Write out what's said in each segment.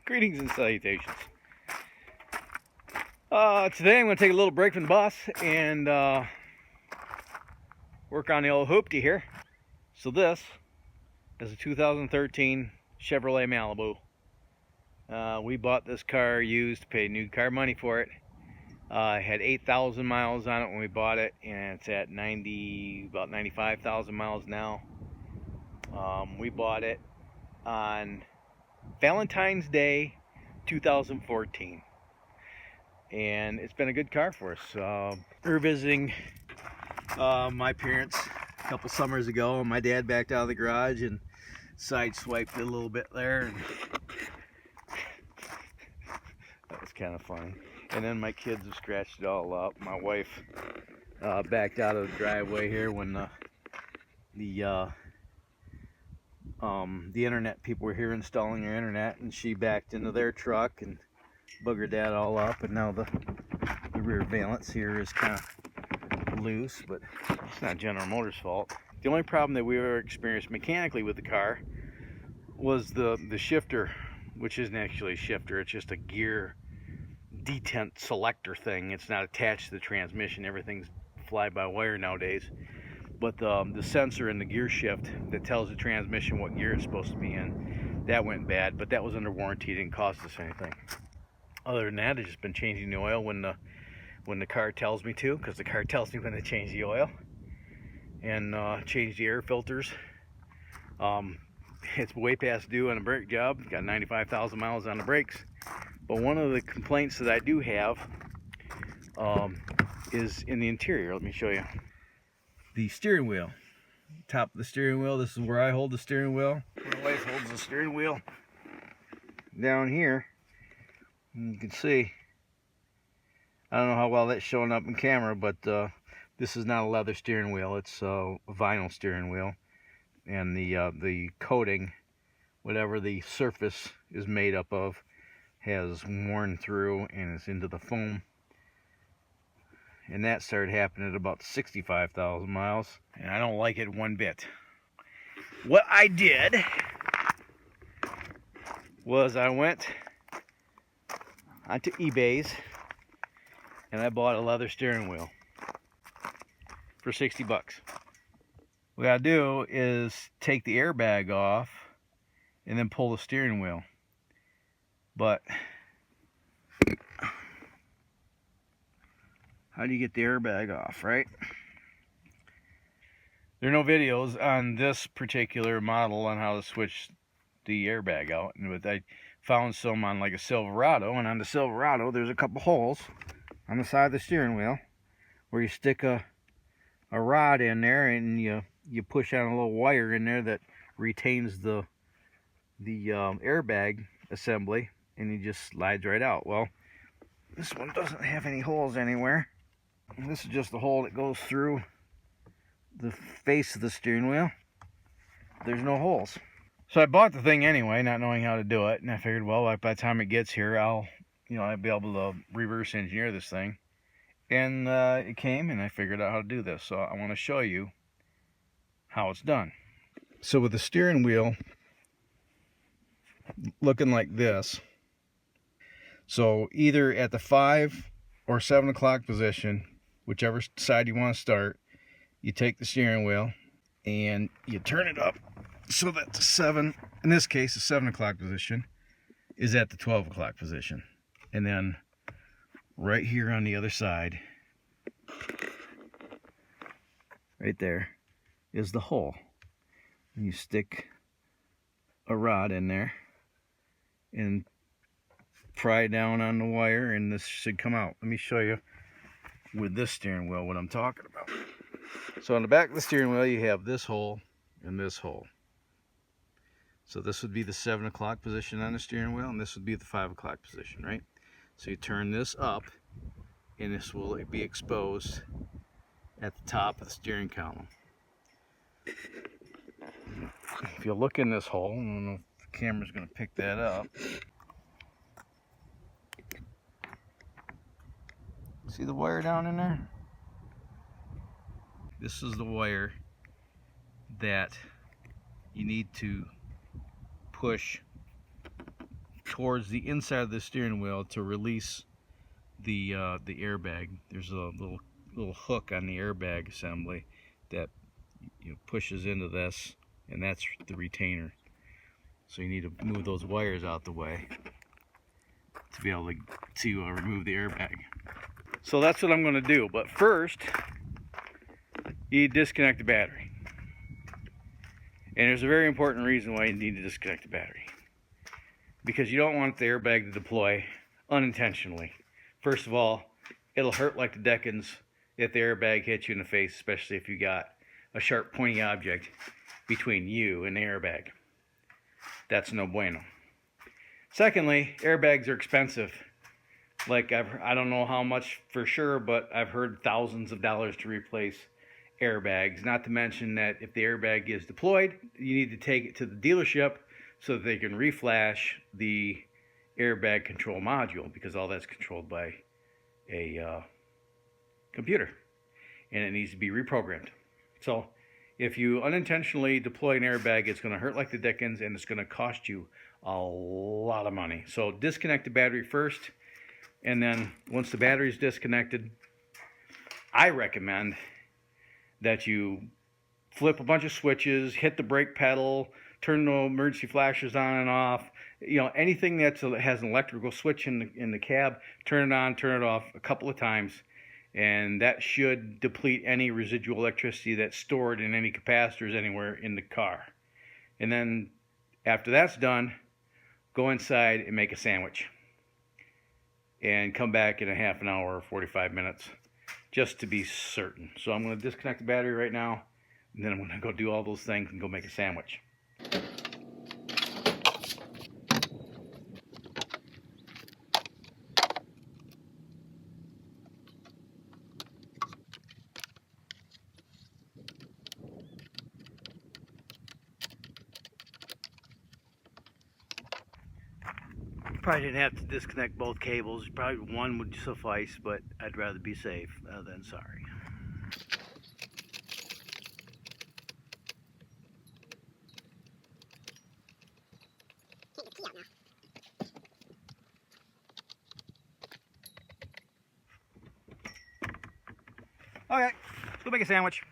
Greetings and salutations. Today I'm going to take a little break from the bus and work on the old hoopty here. So this is a 2013 Chevrolet Malibu. We bought this car used, paid new car money for it. It had 8,000 miles on it when we bought it, and it's at about 95,000 miles now. We bought it on Valentine's Day 2014, and it's been a good car for us. We were visiting my parents a couple summers ago, and my dad backed out of the garage and sideswiped it a little bit there, and that was kind of funny. And then my kids have scratched it all up. My wife backed out of the driveway here when the internet people were here installing their internet, and she backed into their truck and buggered that all up, and now the rear valance here is kind of loose, but it's not General Motors' fault. The only problem that we ever experienced mechanically with the car was the shifter, which isn't actually a shifter, it's just a gear detent selector thing. It's not attached to the transmission. Everything's fly-by-wire nowadays. But the sensor in the gear shift that tells the transmission what gear it's supposed to be in, that went bad, but that was under warranty. It didn't cost us anything. Other than that, I've just been changing the oil when the car tells me to, because the car tells me when to change the oil, and change the air filters. It's way past due on a brake job. Got 95,000 miles on the brakes. But one of the complaints that I do have is in the interior. Let me show you. The steering wheel. Top of the steering wheel. This is where I hold the steering wheel. My wife holds the steering wheel. Down here, you can see, I don't know how well that's showing up in camera, but this is not a leather steering wheel. It's a vinyl steering wheel. And the coating, whatever the surface is made up of, has worn through and it's into the foam. And that started happening at about 65,000 miles, and I don't like it one bit. What I did was I went onto eBay's and I bought a leather steering wheel for 60 bucks. What I gotta do is take the airbag off and then pull the steering wheel. But how do you get the airbag off, right? There are no videos on this particular model on how to switch the airbag out, but I found some on like a Silverado, and on the Silverado there's a couple holes on the side of the steering wheel where you stick a rod in there, and you push on a little wire in there that retains the airbag assembly, and it just slides right out. Well, this one doesn't have any holes anywhere. And this is just the hole that goes through the face of the steering wheel. There's no holes. So I bought the thing anyway, not knowing how to do it, and I figured, well, by the time it gets here, I'll be able to reverse engineer this thing. And it came, and I figured out how to do this. So I want to show you how it's done. So with the steering wheel looking like this, so either at the 5 or 7 o'clock position, whichever side you want to start, you take the steering wheel and you turn it up so that the 7, in this case the 7 o'clock position, is at the 12 o'clock position. And then right here on the other side, right there, is the hole. And you stick a rod in there and pry down on the wire, and this should come out. Let me show you with this steering wheel what I'm talking about. So on the back of the steering wheel you have this hole and this hole. So this would be the 7 o'clock position on the steering wheel, and this would be the 5 o'clock position, right? So you turn this up, and this will be exposed at the top of the steering column. If you look in this hole, I don't know if the camera's going to pick that up. See the wire down in there? This is the wire that you need to push towards the inside of the steering wheel to release the airbag. There's a little hook on the airbag assembly that pushes into this, and that's the retainer. So you need to move those wires out the way to be able to remove the airbag. So that's what I'm going to do. But first, you disconnect the battery. And there's a very important reason why you need to disconnect the battery. Because you don't want the airbag to deploy unintentionally. First of all, it'll hurt like the dickens if the airbag hits you in the face, especially if you got a sharp pointy object between you and the airbag. That's no bueno. Secondly, airbags are expensive. Like I don't know how much for sure, but I've heard thousands of dollars to replace airbags. Not to mention that if the airbag is deployed, you need to take it to the dealership so that they can reflash the airbag control module, because all that's controlled by a computer, and it needs to be reprogrammed. So if you unintentionally deploy an airbag, it's going to hurt like the dickens, and it's going to cost you a lot of money. So disconnect the battery first, and then once the battery is disconnected, I recommend that you flip a bunch of switches, hit the brake pedal, turn the emergency flashers on and off. Anything that has an electrical switch in the cab, turn it on, turn it off a couple of times, and that should deplete any residual electricity that's stored in any capacitors anywhere in the car. And then after that's done, go inside and make a sandwich, and come back in a half an hour or 45 minutes just to be certain. So I'm going to disconnect the battery right now, and then I'm going to go do all those things and go make a sandwich. Probably didn't have to disconnect both cables. Probably one would suffice, but I'd rather be safe than sorry. Okay, let's go make a sandwich.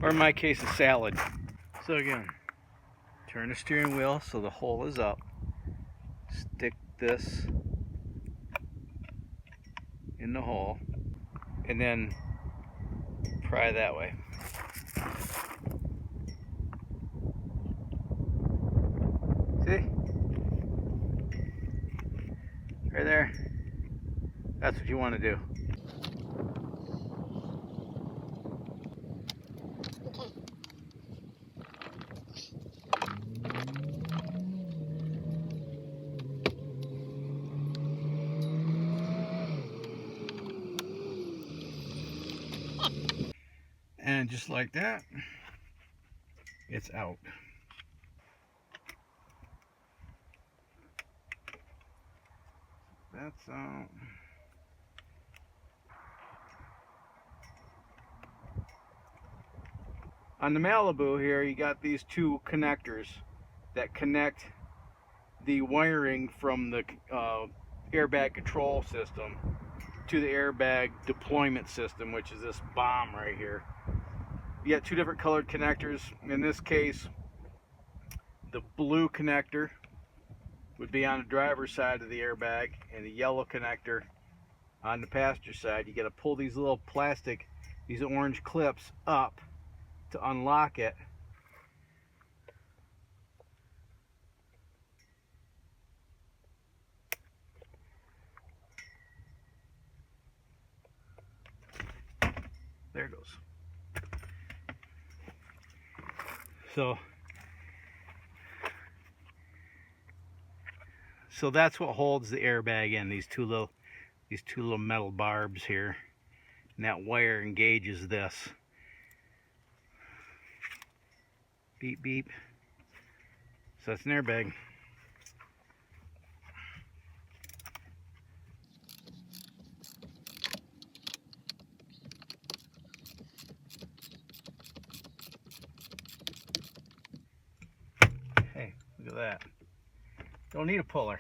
Or in my case, a salad. So again, turn the steering wheel so the hole is up. Stick this in the hole, and then pry that way. See? Right there. That's what you want to do. And just like that, it's out. That's out. On the Malibu here, you got these two connectors that connect the wiring from the airbag control system to the airbag deployment system, which is this bomb right here. You got two different colored connectors. In this case, the blue connector would be on the driver's side of the airbag, and the yellow connector on the passenger side. You got to pull these little plastic, these orange clips up to unlock it. There it goes. So that's what holds the airbag in, these two little metal barbs here, and that wire engages this. Beep beep. So that's an airbag. Hey, look at that. Don't need a puller.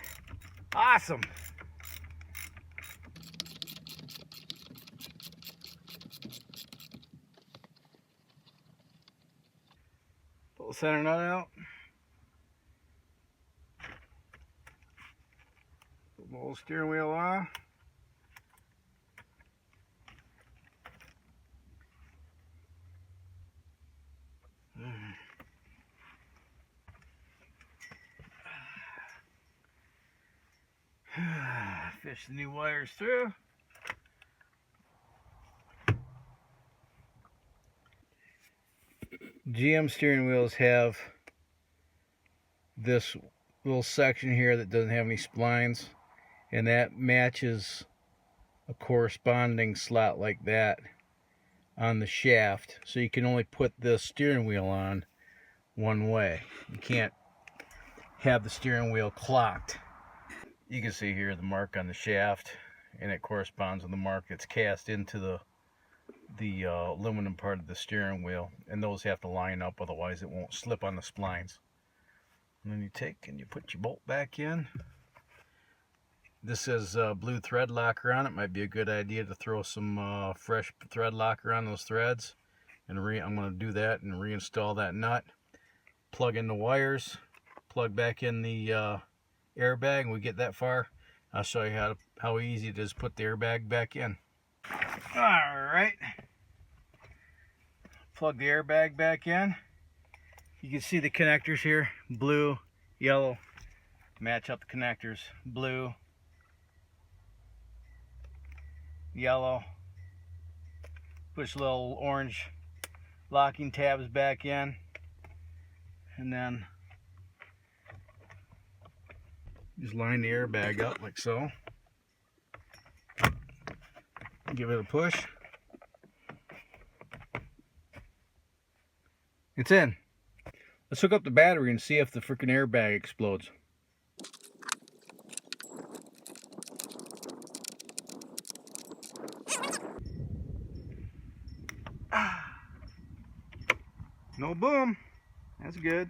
Awesome. Pull the center nut out. Pull the whole steering wheel off. Fish the new wires through. GM steering wheels have this little section here that doesn't have any splines, and that matches a corresponding slot like that on the shaft, so you can only put the steering wheel on one way. You can't have the steering wheel clocked. You can see here the mark on the shaft, and it corresponds with the mark that's cast into the aluminum part of the steering wheel, and those have to line up, otherwise it won't slip on the splines. And then you take and you put your bolt back in. This is blue thread locker on it. Might be a good idea to throw some fresh thread locker on those threads, and I'm going to do that and reinstall that nut. Plug in the wires, plug back in the airbag, and we get that far, I'll show you how easy it is to put the airbag back in. Alright, plug the airbag back in. You can see the connectors here, blue, yellow. Match up the connectors, blue, yellow. Push little orange locking tabs back in, and then just line the airbag up like so. Give it a push. It's in. Let's hook up the battery and see if the freaking airbag explodes. No boom. That's good.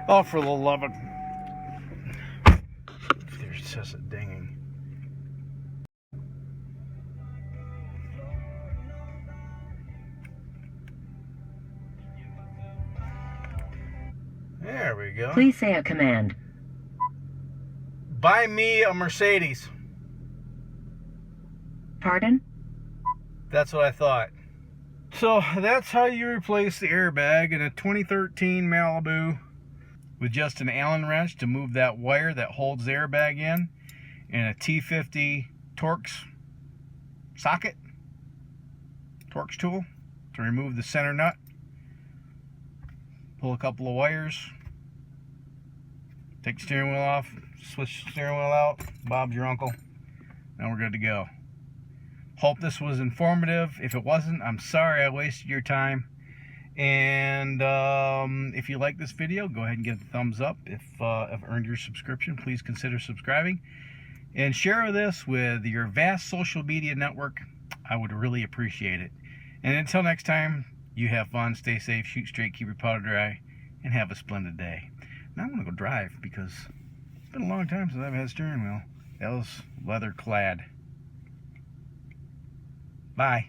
Oh, for the love of... There's just a dinging. There we go. Please say a command. Buy me a Mercedes. Pardon? That's what I thought. So that's how you replace the airbag in a 2013 Malibu, with just an Allen wrench to move that wire that holds the airbag in, and a T50 Torx socket, Torx tool to remove the center nut. Pull a couple of wires, take the steering wheel off, switch the steering wheel out, Bob's your uncle, and we're good to go. Hope this was informative. If it wasn't, I'm sorry I wasted your time. And if you like this video, go ahead and give it a thumbs up. If I've earned your subscription, please consider subscribing. And share this with your vast social media network. I would really appreciate it. And until next time, you have fun, stay safe, shoot straight, keep your powder dry, and have a splendid day. Now I'm going to go drive because it's been a long time since I've had a steering wheel. That was leather clad. Bye.